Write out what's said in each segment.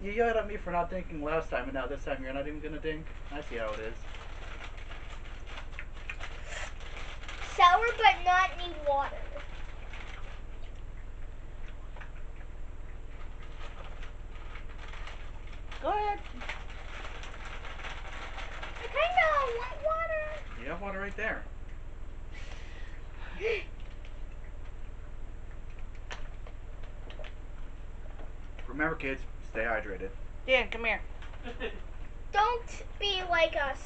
you yelled at me for not dinking last time, and now this time you're not even gonna dink? I see how it is. Sour but not need water. Go ahead. I kinda want water. You have water right there. Remember, kids, stay hydrated. Dan, come here. Don't be like us.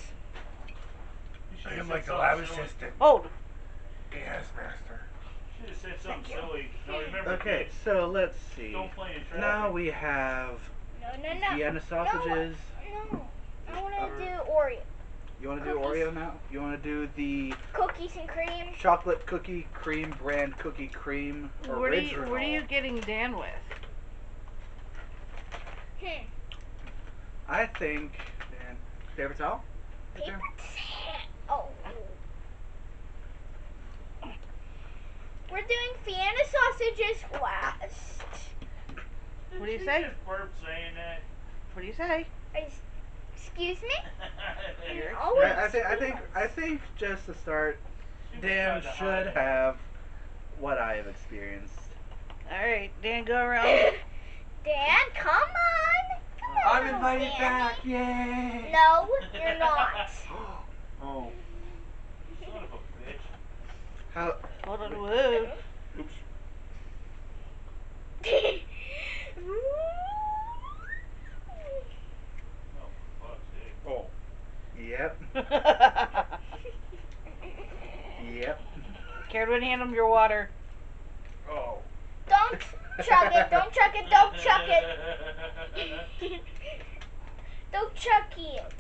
I am like the lab assistant. Hold. Yes, master. Should have said something silly. Now remember, Okay, kids, so let's see. don't play in traffic. Now we have No. Vienna sausages. No. I want to do Oreo. You want to do Cookies. Oreo now? You want to do the Cookies and cream. chocolate cookie cream brand cookie cream original? What are you getting Dan with? I think, man, paper towel? Right Paper there. towel. We're doing Vienna sausages last. What do you Did say? just burp saying that? What do you say? Excuse me? You're I think just to start, Dan should have what I have experienced. Alright, Dan, go around. Dan, come on. I'm invited Danny. back. Yay! No, you're not. Oh. Son of a bitch. How? Hold on, whoa. Oops. Oh, for fuck's sake. Oh. Yep. Yep. Carolyn, hand him your water. Oh. Don't chug it. Don't chug it. Don't chug it. Don't chug it.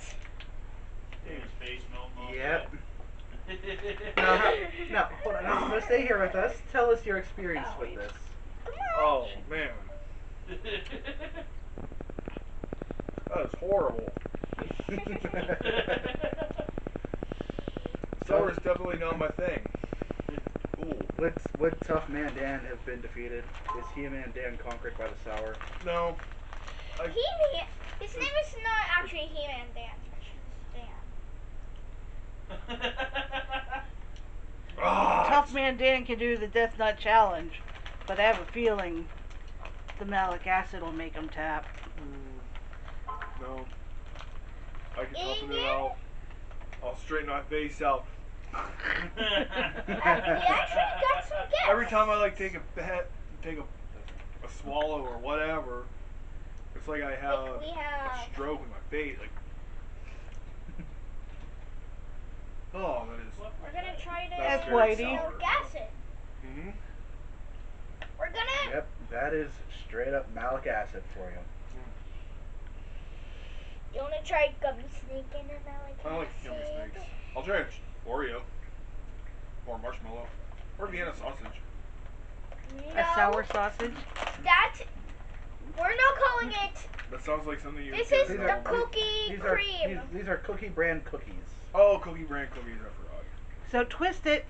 Dan's face melting off. Yep. Now, hold on. Now, stay here with us. Tell us your experience with this. Come on. Oh, man. That is horrible. Sour is definitely not my thing. Ooh. Would Tough Man Dan have been defeated? Is He-Man Dan conquered by the sour? No. He-Man. His name is not actually He-Man Dan. It's Dan. Tough Man Dan can do the Death Nut Challenge, but I have a feeling the malic acid will make him tap. No. I can toughen it out. I'll straighten my face out. He actually got some gifts. Every time I take a swallow or whatever, it's like I have a stroke in my face. Like, oh, that is. We're gonna try to. That's very Whitey. sour. Acid. Mhm. We're gonna. Yep, that is straight up malic acid for you. You wanna try gummy snake in a malic acid? I like gummy snakes. I'll try Oreo. Or marshmallow. Or Vienna sausage. No. A sour sausage? We're not calling it. That sounds like something you would This get is in the a- cookie cream. These are cookie brand cookies. Oh, cookie brand cookies, I forgot. So twist it.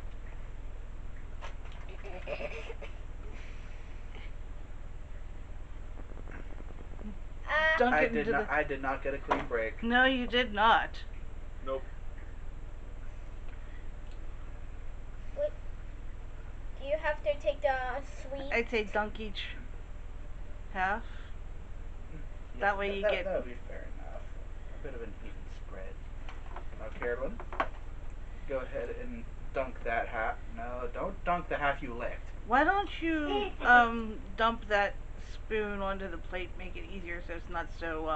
Dunk it into the... I did not get a clean break. No, you did not. Nope. What? Do you have to take the sweet? I'd say dunk each half. Yeah, That way you get... That would be fair enough. A bit of an even spread. Now, Carolyn, go ahead and dunk that half. No, don't dunk the half you licked. Why don't you dump that spoon onto the plate, make it easier so it's not so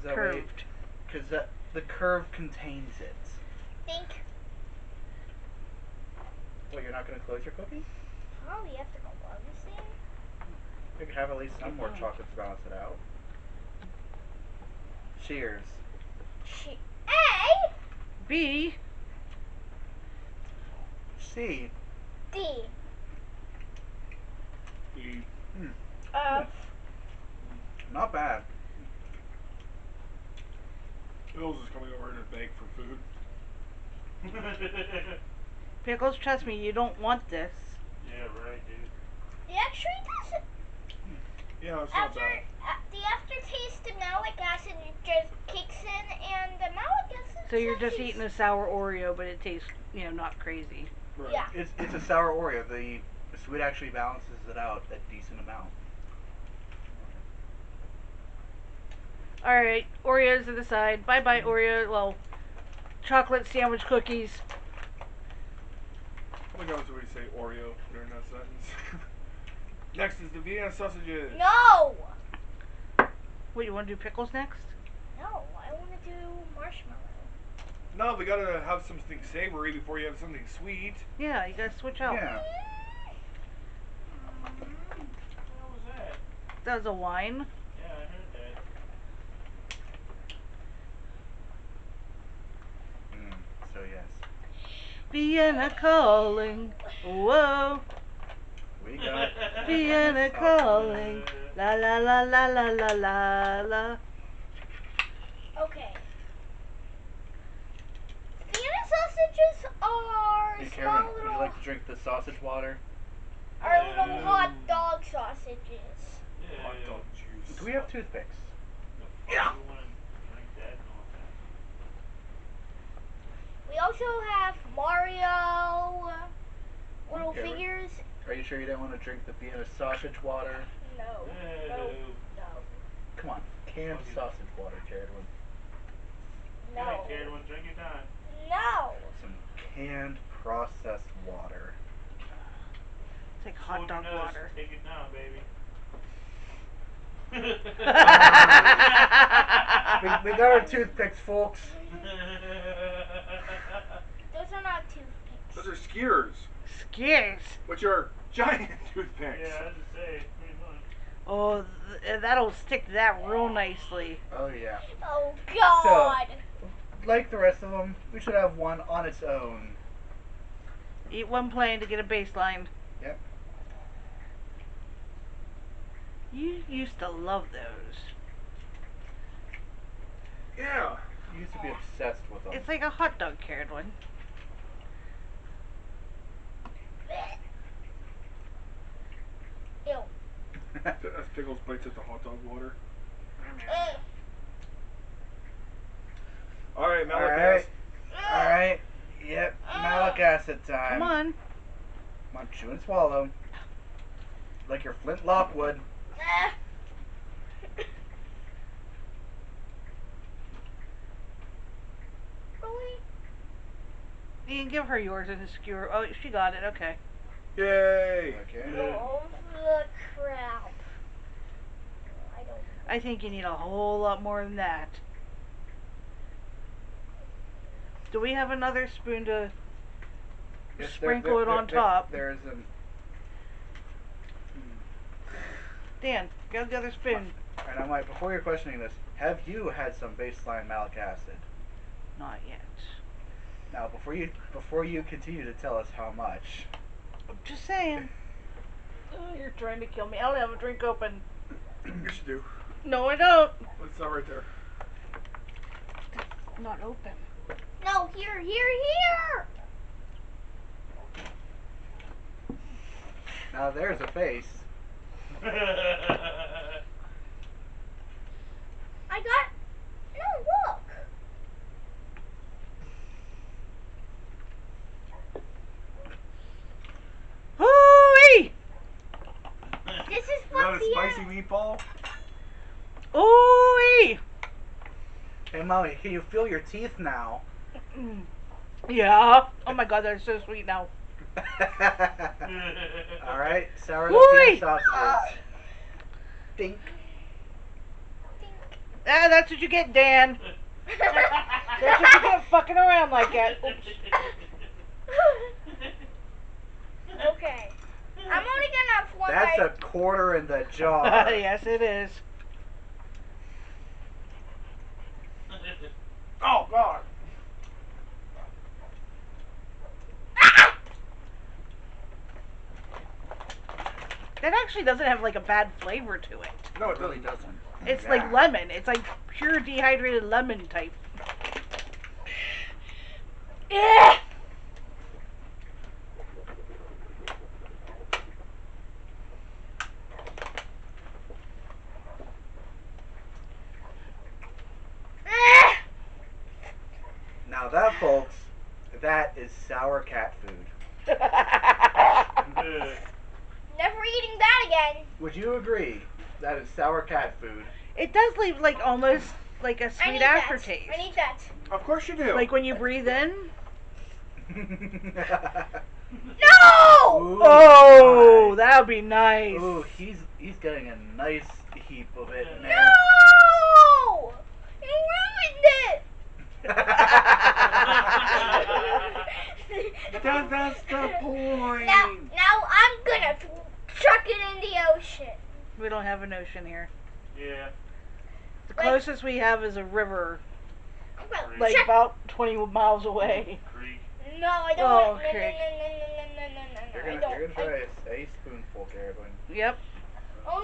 curved. Because the curve contains it. Think. Well, you're not going to close your cookie? Oh, we have to go close it. You could have at least some more chocolate to balance it out. Cheers. A. B. C. D. E. F. Not bad. Bill's is coming over in a bag for food. Pickles, trust me, you don't want this. Yeah, right, dude. It actually doesn't. Yeah, it's not bad. The aftertaste So you're just eating a sour Oreo, but it tastes, not crazy. Right. Yeah. It's a sour Oreo. The sweet actually balances it out a decent amount. Alright, Oreos to the side. Bye bye, Oreo. Well, chocolate sandwich cookies. Oh my god, that's what we say Oreo during that sentence. Next is the Vienna sausages. No! What, you want to do pickles next? No, I want to do marshmallow. No, we gotta have something savory before you have something sweet. Yeah, you gotta switch out. Yeah. What the hell was that? That was a wine. Yeah, I heard that. So yes, Vienna calling. Whoa. we got Vienna calling. La la la la la la la la. Okay. Vienna sausages are Hey small Karen, would little, you like to drink the sausage water? are little hot dog sausages. Yeah. Hot dog juice. Do we have toothpicks? The fuck you want to drink that nonsense? We also have Mario little Okay, figures. Are you sure you didn't want to drink the Vienna sausage water? No. No. No. Come on, canned Okay. sausage water, Carolyn. No. Alright, Karen, drink it down. No. Some canned processed water. It's like hot dog Soldier water. Take it down, baby. We got our toothpicks, folks. Those are not toothpicks. Those are skewers, Skis. which are giant toothpicks. Yeah, I was just saying, pretty much. Oh, that'll stick to that real nicely. Oh yeah. Oh God. Like the rest of them, we should have one on its own. Eat one plain to get a baseline. Yep. You used to love those. Yeah. You used to be obsessed with them. It's like a hot dog, Carolyn. Ew. That's Pickles bites at the hot dog water. Alright, Malic Alright. Alright. Yep. Malic acid time. Come on. Come on, chew and swallow. Like your flintlock would. Really? You can give her yours in the skewer. Oh, she got it. Okay. Yay! Okay. Oh, the crap. I don't. I think you need a whole lot more than that. Do we have another spoon to Yes, sprinkle it on top? There's an. Dan, grab the other spoon. And I'm like, before you're questioning this, have you had some baseline malic acid? Not yet. Now, before you continue to tell us how much. I'm just saying. Oh, you're trying to kill me. I don't have a drink open. You should do. No, I don't. It's not right there. Not open. No, here. Now there's a face. I got. No, look. Hooey! This is Is what that a the. spicy meatball? Ooh-wee! Hey, Molly, can you feel your teeth now? Yeah. Oh my god, they're so sweet now. Alright, sour Whoo-wee! sausages. Dink. Ah, that's what you get, Dan. That's what you get fucking around like that. Oops. Okay. I'm only gonna have one That's bite. a quarter in the jar. Yes, it is. Oh god! That actually doesn't have like a bad flavor to it. No, It really doesn't. It's Yeah. like lemon. It's like pure dehydrated lemon type. Now that, folks, that is sour cat food. Never eating that again. Would you agree? That is sour cat food. It does leave like almost like a sweet aftertaste. I need that. Of course you do. Like when you breathe in. No! Ooh, Oh, nice. that would be nice. Ooh, he's getting a nice heap of it in there. No! You ruined it. That's the point. Now I'm gonna chuck it in the ocean. We don't have an ocean here. Yeah. The closest we have is a river, I'm gonna like chuck. about 20 miles away. Creek. No, I don't Oh, want. No, okay. no, no, no, no, no, no, no, no, You're I gonna don't. try a spoonful, Carolyn. Yep.